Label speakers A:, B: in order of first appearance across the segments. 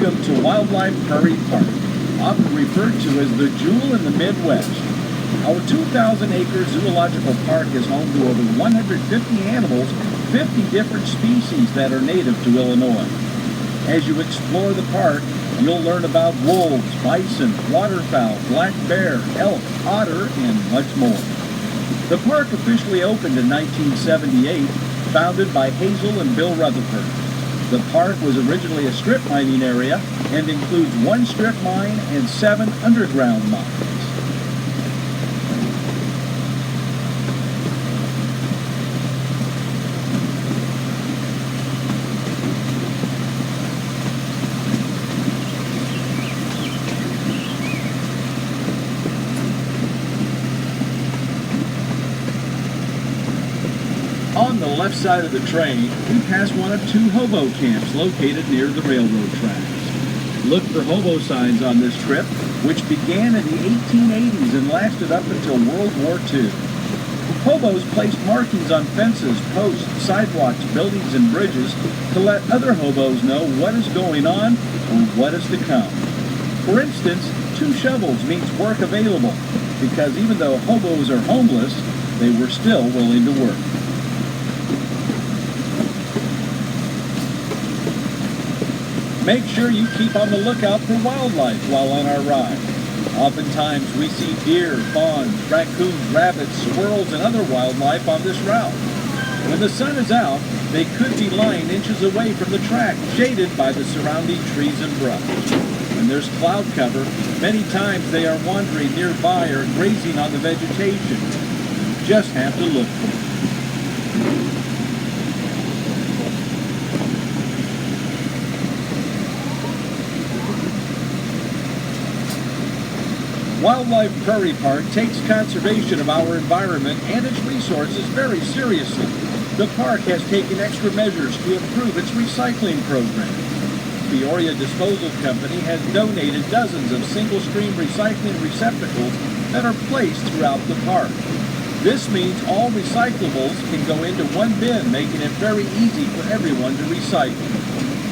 A: Welcome to Wildlife Prairie Park, often referred to as the jewel in the Midwest. Our 2,000-acre zoological park is home to over 150 animals, 50 different species that are native to Illinois. As you explore the park, you'll learn about wolves, bison, waterfowl, black bear, elk, otter, and much more. The park officially opened in 1978, founded by Hazel and Bill Rutherford. The park was originally a strip mining area and includes 1 strip mine and 7 underground mines. On the left side of the train, we pass one of 2 hobo camps located near the railroad tracks. Look for hobo signs on this trip, which began in the 1880s and lasted up until World War II. Hobos placed markings on fences, posts, sidewalks, buildings, and bridges to let other hobos know what is going on or what is to come. For instance, 2 shovels means work available, because even though hobos are homeless, they were still willing to work. Make sure you keep on the lookout for wildlife while on our ride. Oftentimes we see deer, fawns, raccoons, rabbits, squirrels, and other wildlife on this route. When the sun is out, they could be lying inches away from the track, shaded by the surrounding trees and brush. When there's cloud cover, many times they are wandering nearby or grazing on the vegetation. You just have to look for them. Wildlife Prairie Park takes conservation of our environment and its resources very seriously. The park has taken extra measures to improve its recycling program. Peoria Disposal Company has donated dozens of single-stream recycling receptacles that are placed throughout the park. This means all recyclables can go into one bin, making it very easy for everyone to recycle.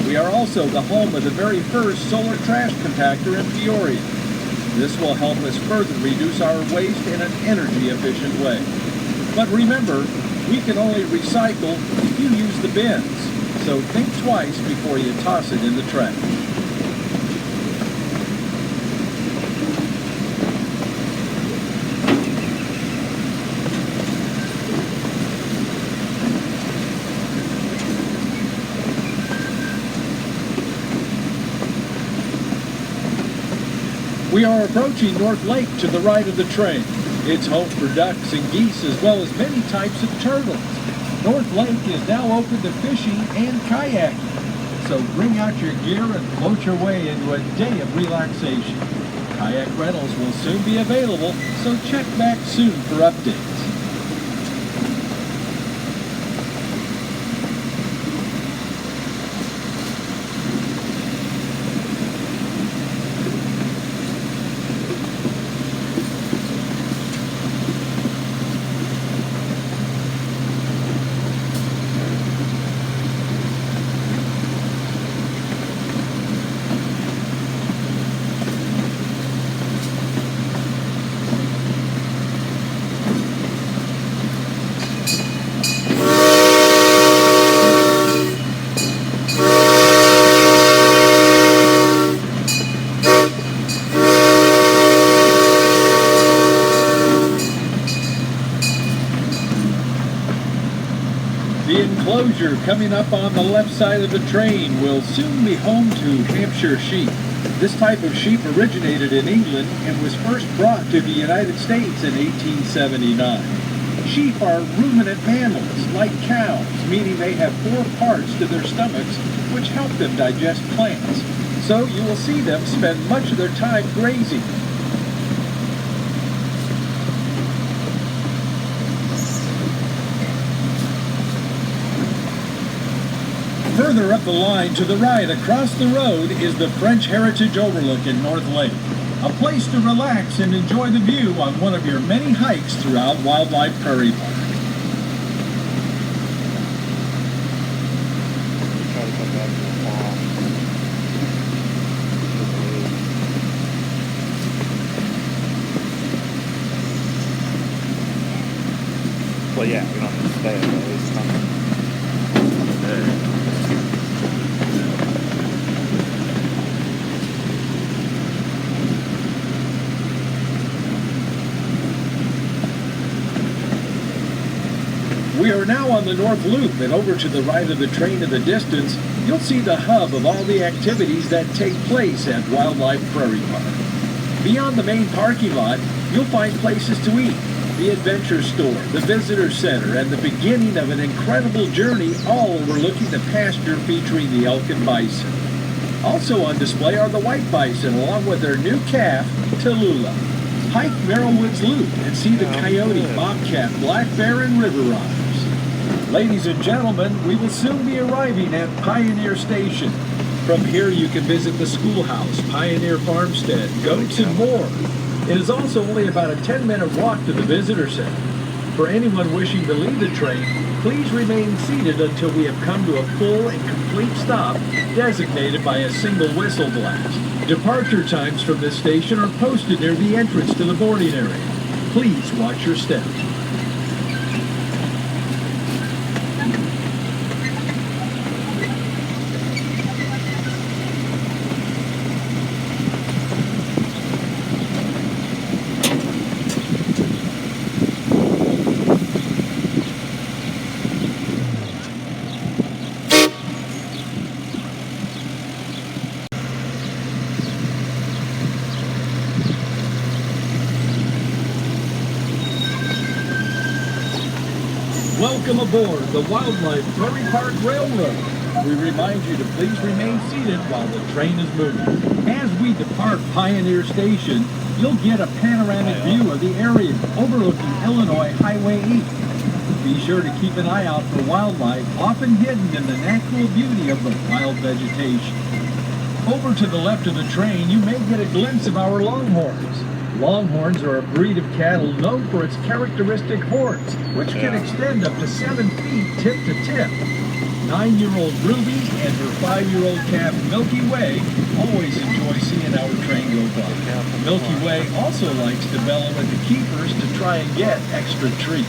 A: We are also the home of the very first solar trash compactor in Peoria. This will help us further reduce our waste in an energy-efficient way. But remember, we can only recycle if you use the bins, so think twice before you toss it in the trash. We are approaching North Lake to the right of the train. It's home for ducks and geese as well as many types of turtles. North Lake is now open to fishing and kayaking. So bring out your gear and float your way into a day of relaxation. Kayak rentals will soon be available, so check back soon for updates. The enclosure coming up on the left side of the train will soon be home to Hampshire sheep. This type of sheep originated in England and was first brought to the United States in 1879. Sheep are ruminant mammals, like cows, meaning they have 4 parts to their stomachs which help them digest plants. So you will see them spend much of their time grazing. Further up the line to the right across the road is the French Heritage Overlook in North Lake, a place to relax and enjoy the view on one of your many hikes throughout Wildlife Prairie Park.
B: Well, yeah, we don't have to stay, but at least something there.
A: We are now on the North Loop, and over to the right of the train in the distance, you'll see the hub of all the activities that take place at Wildlife Prairie Park. Beyond the main parking lot, you'll find places to eat, the adventure store, the visitor center, and the beginning of an incredible journey all overlooking the pasture featuring the elk and bison. Also on display are the white bison along with their new calf, Tallulah. Hike Merrillwoods Loop and see the coyote, bobcat, black bear, and river otters. Ladies and gentlemen, we will soon be arriving at Pioneer Station. From here you can visit the schoolhouse, Pioneer Farmstead, goats, and more. It is also only about a 10-minute walk to the visitor center. For anyone wishing to leave the train, please remain seated until we have come to a full and complete stop designated by a single whistle blast. Departure times from this station are posted near the entrance to the boarding area. Please watch your step. Welcome aboard the Wildlife Prairie Park Railroad. We remind you to please remain seated while the train is moving. As we depart Pioneer Station, you'll get a panoramic view of the area overlooking Illinois Highway 8. Be sure to keep an eye out for wildlife often hidden in the natural beauty of the wild vegetation. Over to the left of the train, you may get a glimpse of our longhorns. Longhorns are a breed of cattle known for its characteristic horns, which can extend up to 7 feet tip to tip. 9-year-old Ruby and her 5-year-old calf Milky Way always enjoy seeing our train go by. Milky Way also likes to bellow at the keepers to try and get extra treats.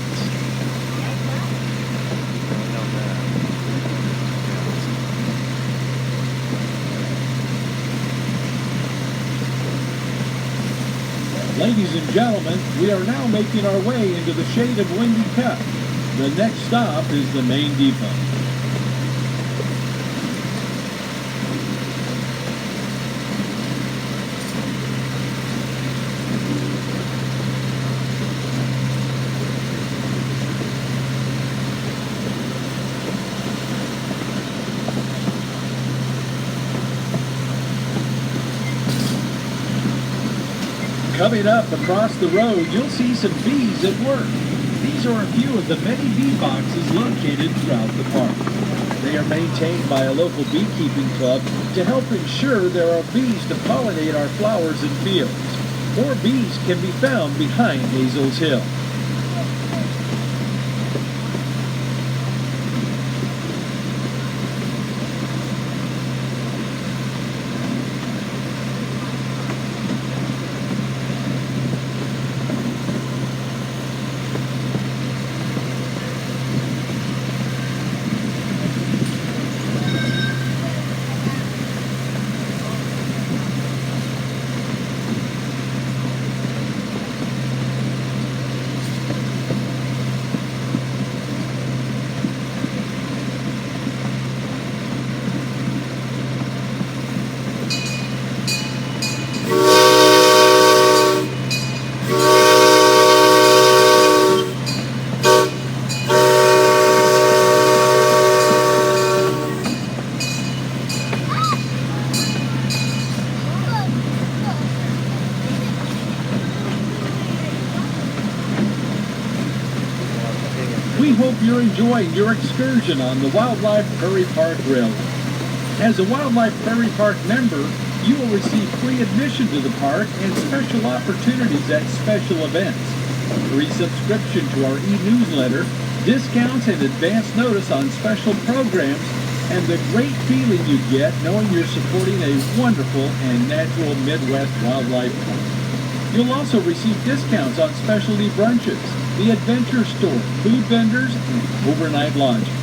A: Ladies and gentlemen, we are now making our way into the shade of Windy Cut. The next stop is the main depot. Coming up across the road, you'll see some bees at work. These are a few of the many bee boxes located throughout the park. They are maintained by a local beekeeping club to help ensure there are bees to pollinate our flowers and fields. More bees can be found behind Hazel's Hill. We hope you're enjoying your excursion on the Wildlife Prairie Park Railroad. As a Wildlife Prairie Park member, you will receive free admission to the park and special opportunities at special events. Free subscription to our e-newsletter, discounts and advance notice on special programs, and the great feeling you get knowing you're supporting a wonderful and natural Midwest wildlife park. You'll also receive discounts on specialty brunches, the adventure store, food vendors, and overnight lodging.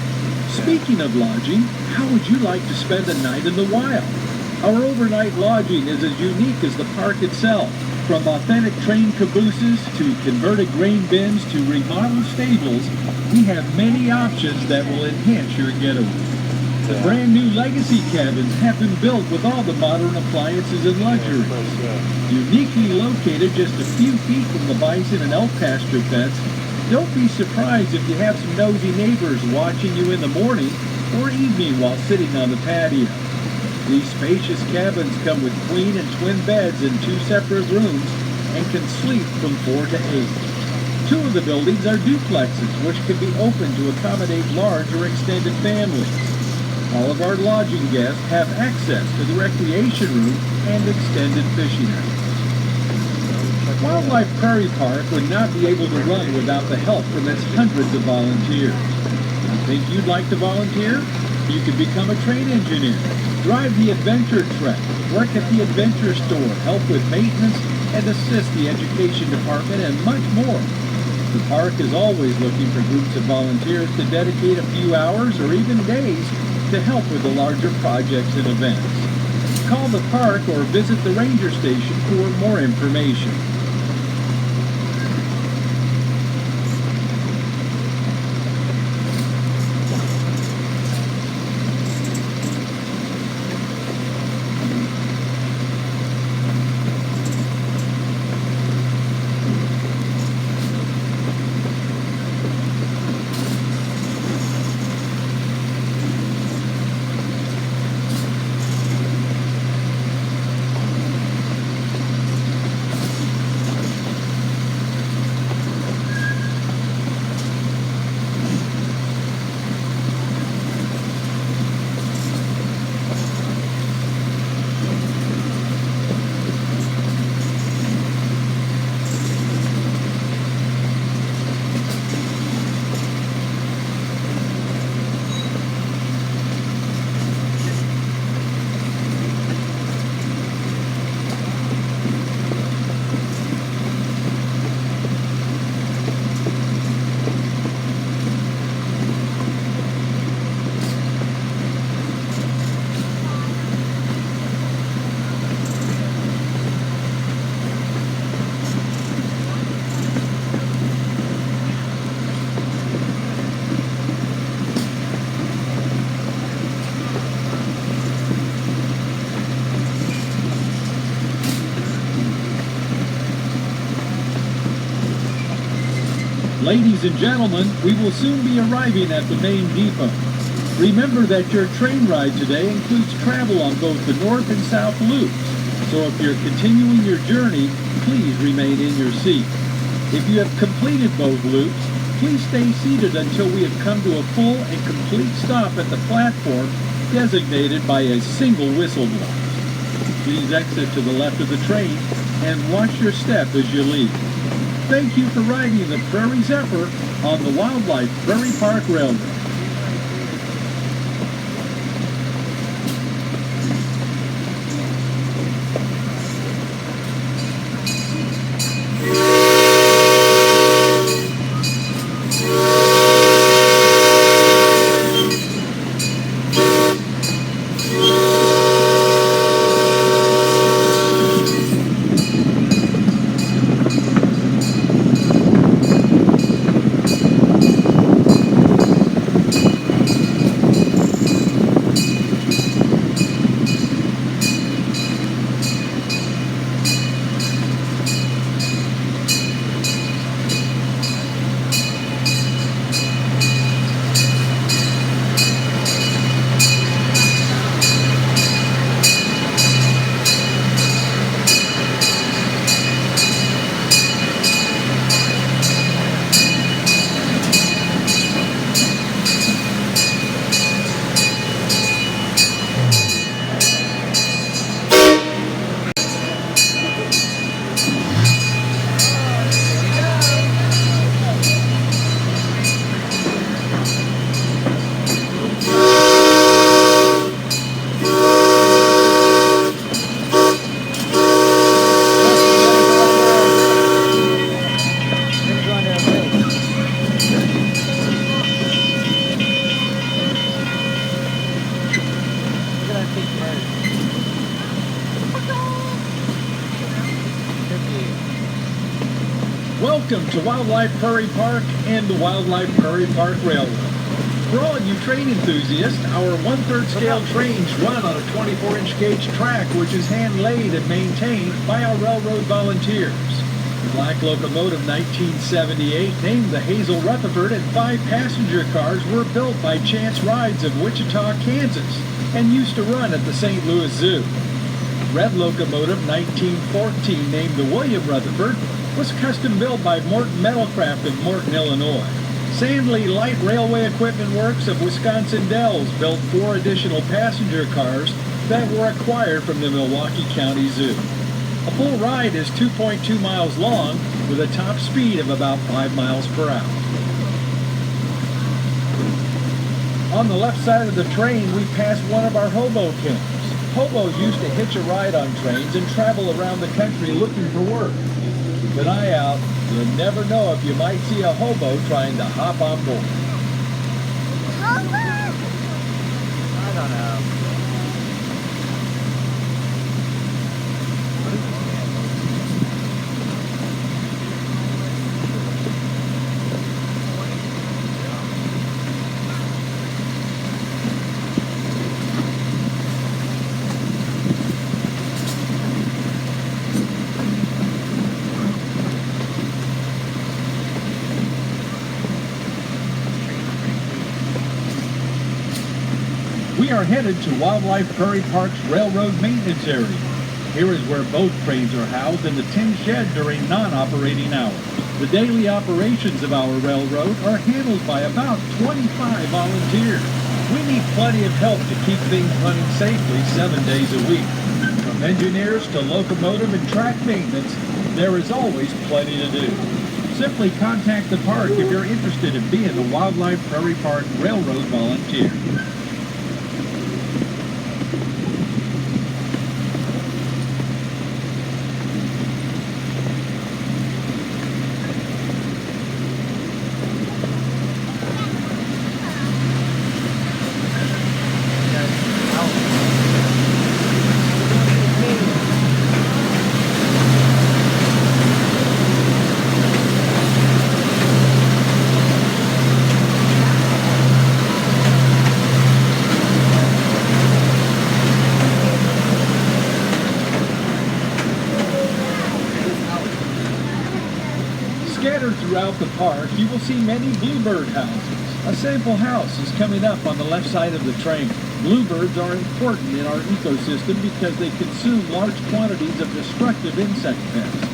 A: Speaking of lodging, how would you like to spend a night in the wild? Our overnight lodging is as unique as the park itself. From authentic train cabooses to converted grain bins to remodeled stables, we have many options that will enhance your getaway. The brand new legacy cabins have been built with all the modern appliances and luxuries. Uniquely located just a few feet from the bison and elk pasture fence, don't be surprised if you have some nosy neighbors watching you in the morning or evening while sitting on the patio. These spacious cabins come with queen and twin beds in 2 separate rooms and can sleep from 4 to 8. 2 of the buildings are duplexes, which can be opened to accommodate large or extended families. All of our lodging guests have access to the recreation room and extended fishing hours. Wildlife Prairie Park would not be able to run without the help from its hundreds of volunteers. Think you'd like to volunteer? You could become a train engineer, drive the adventure trek, work at the adventure store, help with maintenance, and assist the education department, and much more. The park is always looking for groups of volunteers to dedicate a few hours or even days to help with the larger projects and events. Call the park or visit the ranger station for more information. Ladies and gentlemen, we will soon be arriving at the main depot. Remember that your train ride today includes travel on both the north and south loops, so if you're continuing your journey, please remain in your seat. If you have completed both loops, please stay seated until we have come to a full and complete stop at the platform designated by a single whistle blast. Please exit to the left of the train and watch your step as you leave. Thank you for riding the Prairie Zephyr on the Wildlife Prairie Park Railroad. Welcome to Wildlife Prairie Park and the Wildlife Prairie Park Railroad. For all you train enthusiasts, our 1/3 scale trains run on a 24-inch gauge track which is hand-laid and maintained by our railroad volunteers. The black locomotive 1978, named the Hazel Rutherford, and 5 passenger cars were built by Chance Rides of Wichita, Kansas, and used to run at the St. Louis Zoo. Red locomotive 1914, named the William Rutherford, was custom built by Morton Metalcraft of Morton, Illinois. Sandley Light Railway Equipment Works of Wisconsin Dells built 4 additional passenger cars that were acquired from the Milwaukee County Zoo. A full ride is 2.2 miles long with a top speed of about 5 miles per hour. On the left side of the train, we pass one of our hobo camps. Hobos used to hitch a ride on trains and travel around the country looking for work. Keep an eye out. You'll never know if you might see a hobo trying to hop on board.
B: I don't know.
A: We are headed to Wildlife Prairie Park's railroad maintenance area. Here is where both trains are housed in the tin shed during non-operating hours. The daily operations of our railroad are handled by about 25 volunteers. We need plenty of help to keep things running safely 7 days a week. From engineers to locomotive and track maintenance, there is always plenty to do. Simply contact the park if you're interested in being a Wildlife Prairie Park Railroad volunteer. Scattered throughout the park, you will see many Bluebird Houses. A sample house is coming up on the left side of the train. Bluebirds are important in our ecosystem because they consume large quantities of destructive insect pests.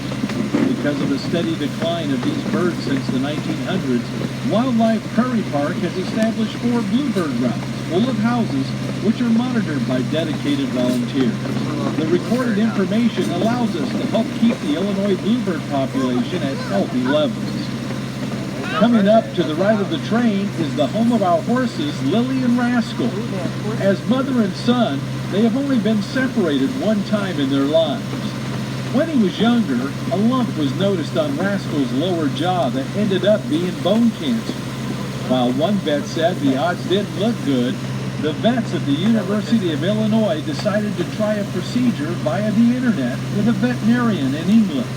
A: Because of the steady decline of these birds since the 1900s, Wildlife Prairie Park has established 4 Bluebird routes full of houses which are monitored by dedicated volunteers. The recorded information allows us to help keep the Illinois bluebird population at healthy levels. Coming up to the right of the train is the home of our horses, Lily and Rascal. As mother and son, they have only been separated one time in their lives. When he was younger, a lump was noticed on Rascal's lower jaw that ended up being bone cancer. While one vet said the odds didn't look good, the vets at the University of Illinois decided to try a procedure via the internet with a veterinarian in England.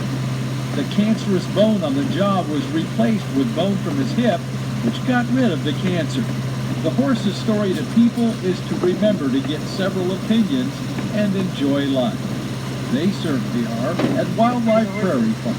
A: The cancerous bone on the jaw was replaced with bone from his hip, which got rid of the cancer. The horse's story to people is to remember to get several opinions and enjoy life. They certainly are at Wildlife Prairie Park.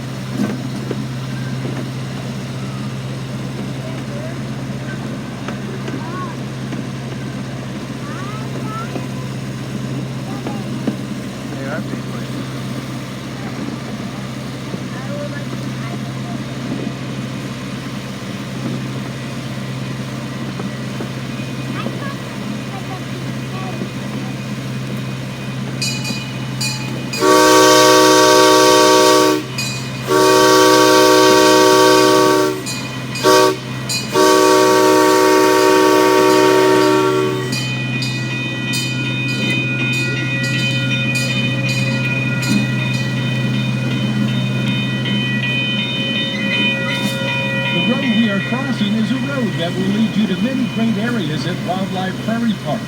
A: Crossing is a road that will lead you to many great areas at Wildlife Prairie Park.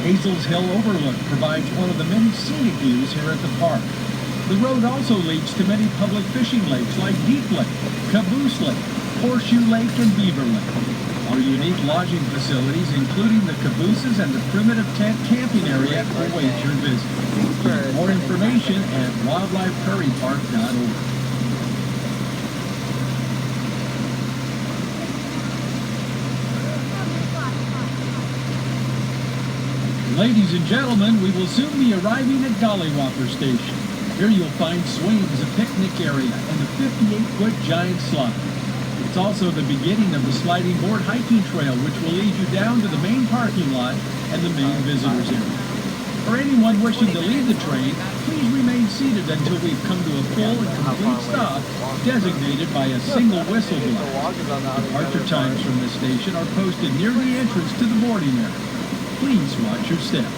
A: Hazel's Hill Overlook provides one of the many scenic views here at the park. The road also leads to many public fishing lakes like Deep Lake, Caboose Lake, Horseshoe Lake, and Beaver Lake. Our unique lodging facilities, including the cabooses and the primitive tent camping area, await your visit. For more information at wildlifeprairiepark.org. Ladies and gentlemen, we will soon be arriving at Dolly Station. Here you'll find swings, a picnic area, and a 58-foot giant slide. It's also the beginning of the sliding board hiking trail, which will lead you down to the main parking lot and the main visitors area. For anyone wishing to leave the train, please remain seated until we've come to a full and complete stop designated by a single whistle blast. Departure times from this station are posted near the entrance to the boarding area. Please watch your step.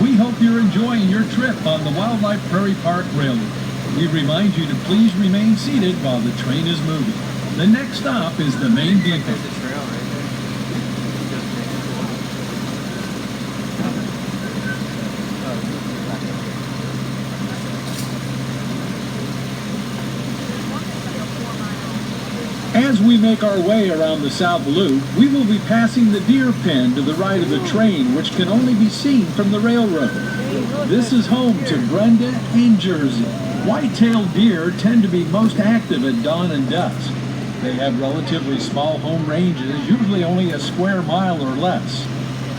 A: We hope you're enjoying your trip on the Wildlife Prairie Park Railroad. We remind you to please remain seated while the train is moving. The next stop is the main depot. As we make our way around the South Loop, we will be passing the deer pen to the right of the train, which can only be seen from the railroad. This is home to Brenda and Jersey. White-tailed deer tend to be most active at dawn and dusk. They have relatively small home ranges, usually only a square mile or less.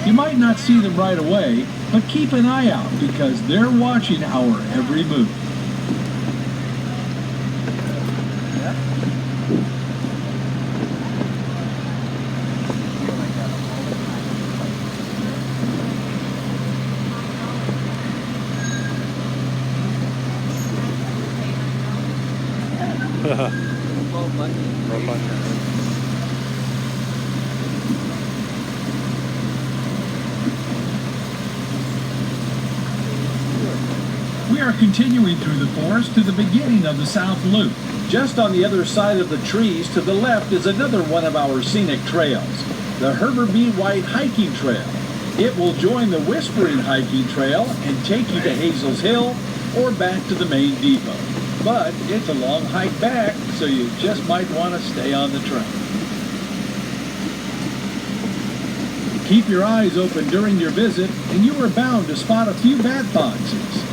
A: You might not see them right away, but keep an eye out because they're watching our every move. We are continuing through the forest to the beginning of the South Loop. Just on the other side of the trees to the left is another one of our scenic trails, the Herbert B. White Hiking Trail. It will join the Whispering Hiking Trail and take you to Hazel's Hill or back to the main depot. But it's a long hike back, so you just might want to stay on the train. Keep your eyes open during your visit, and you are bound to spot a few bat boxes.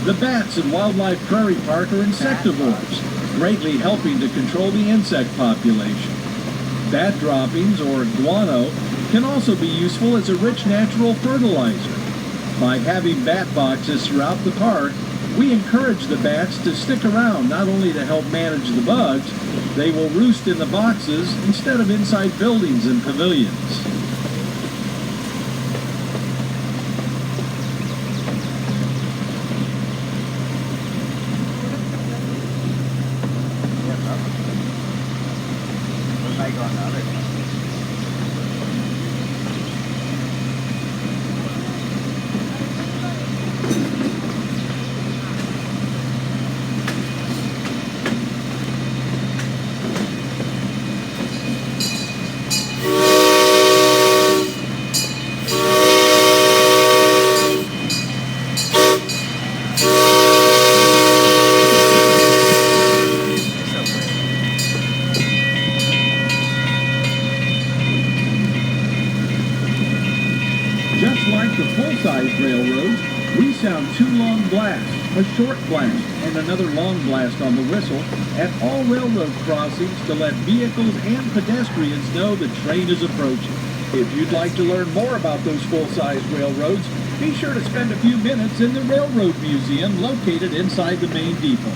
A: The bats in Wildlife Prairie Park are insectivores, greatly helping to control the insect population. Bat droppings, or guano, can also be useful as a rich natural fertilizer. By having bat boxes throughout the park, we encourage the bats to stick around not only to help manage the bugs, they will roost in the boxes instead of inside buildings and pavilions. Just like the full-size railroads, we sound two long blasts, a short blast, and another long blast on the whistle at all railroad crossings to let vehicles and pedestrians know the train is approaching. If you'd like to learn more about those full-size railroads, be sure to spend a few minutes in the Railroad Museum located inside the main depot.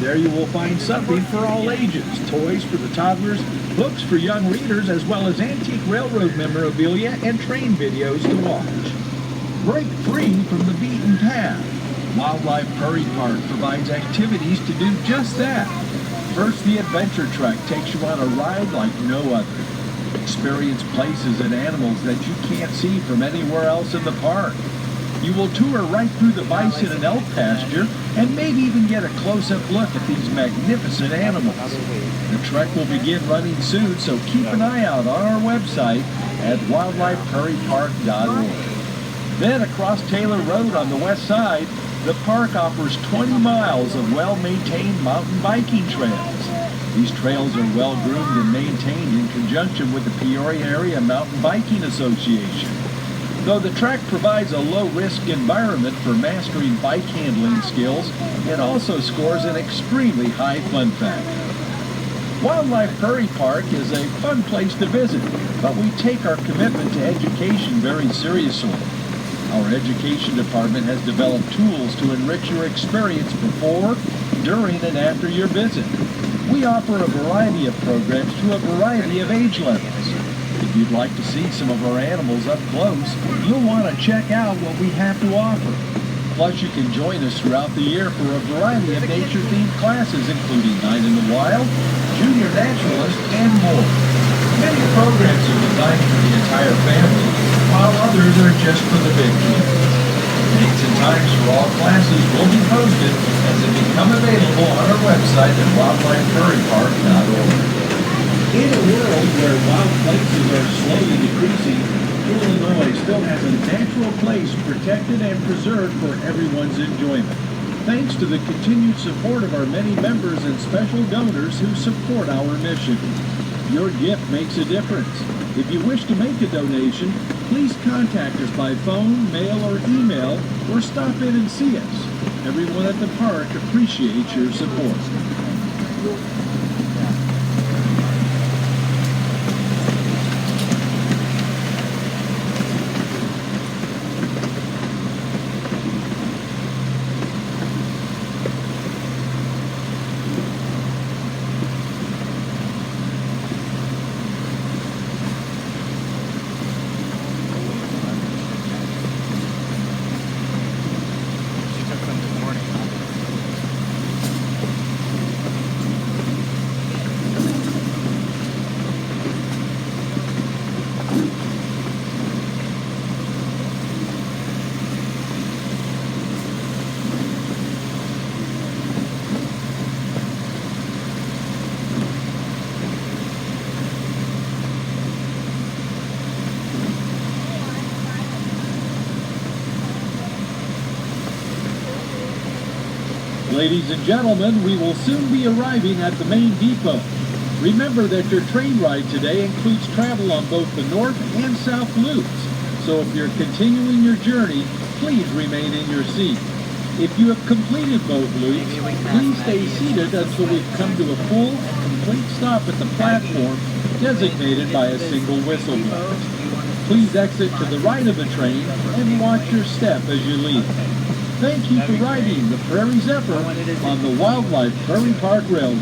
A: There you will find something for all ages, toys for the toddlers, books for young readers, as well as antique railroad memorabilia and train videos to watch. Break free from the beaten path. Wildlife Prairie Park provides activities to do just that. First, the Adventure Trek takes you on a ride like no other. Experience places and animals that you can't see from anywhere else in the park. You will tour right through the bison and elk pasture and maybe even get a close-up look at these magnificent animals. The trek will begin running soon, so keep an eye out on our website at wildlifeprairiepark.org. Then across Taylor Road on the west side, the park offers 20 miles of well-maintained mountain biking trails. These trails are well-groomed and maintained in conjunction with the Peoria Area Mountain Biking Association. Though the track provides a low-risk environment for mastering bike handling skills, it also scores an extremely high fun factor. Wildlife Prairie Park is a fun place to visit, but we take our commitment to education very seriously. Our education department has developed tools to enrich your experience before, during, and after your visit. We offer a variety of programs to a variety of age levels. If you'd like to see some of our animals up close, you'll want to check out what we have to offer. Plus, you can join us throughout the year for a variety of nature-themed classes, including Night in the Wild, Junior Naturalist, and more. Many programs are designed for the entire family, while others are just for the big kids. Dates and times for all classes will be posted as they become available on our website at wildlifeprairiepark.org. In a world where wild places are slowly decreasing, Illinois still has a natural place protected and preserved for everyone's enjoyment, thanks to the continued support of our many members and special donors who support our mission. Your gift makes a difference. If you wish to make a donation, please contact us by phone, mail, or email, or stop in and see us. Everyone at the park appreciates your support. Ladies and gentlemen, we will soon be arriving at the main depot. Remember that your train ride today includes travel on both the north and south loops. So if you're continuing your journey, please remain in your seat. If you have completed both loops, please stay seated until we've come to a full and complete stop at the platform designated by a single whistle blow. Please exit to the right of the train and watch your step as you leave. Thank you for riding the Prairie Zephyr on the Wildlife Prairie Park Railroad.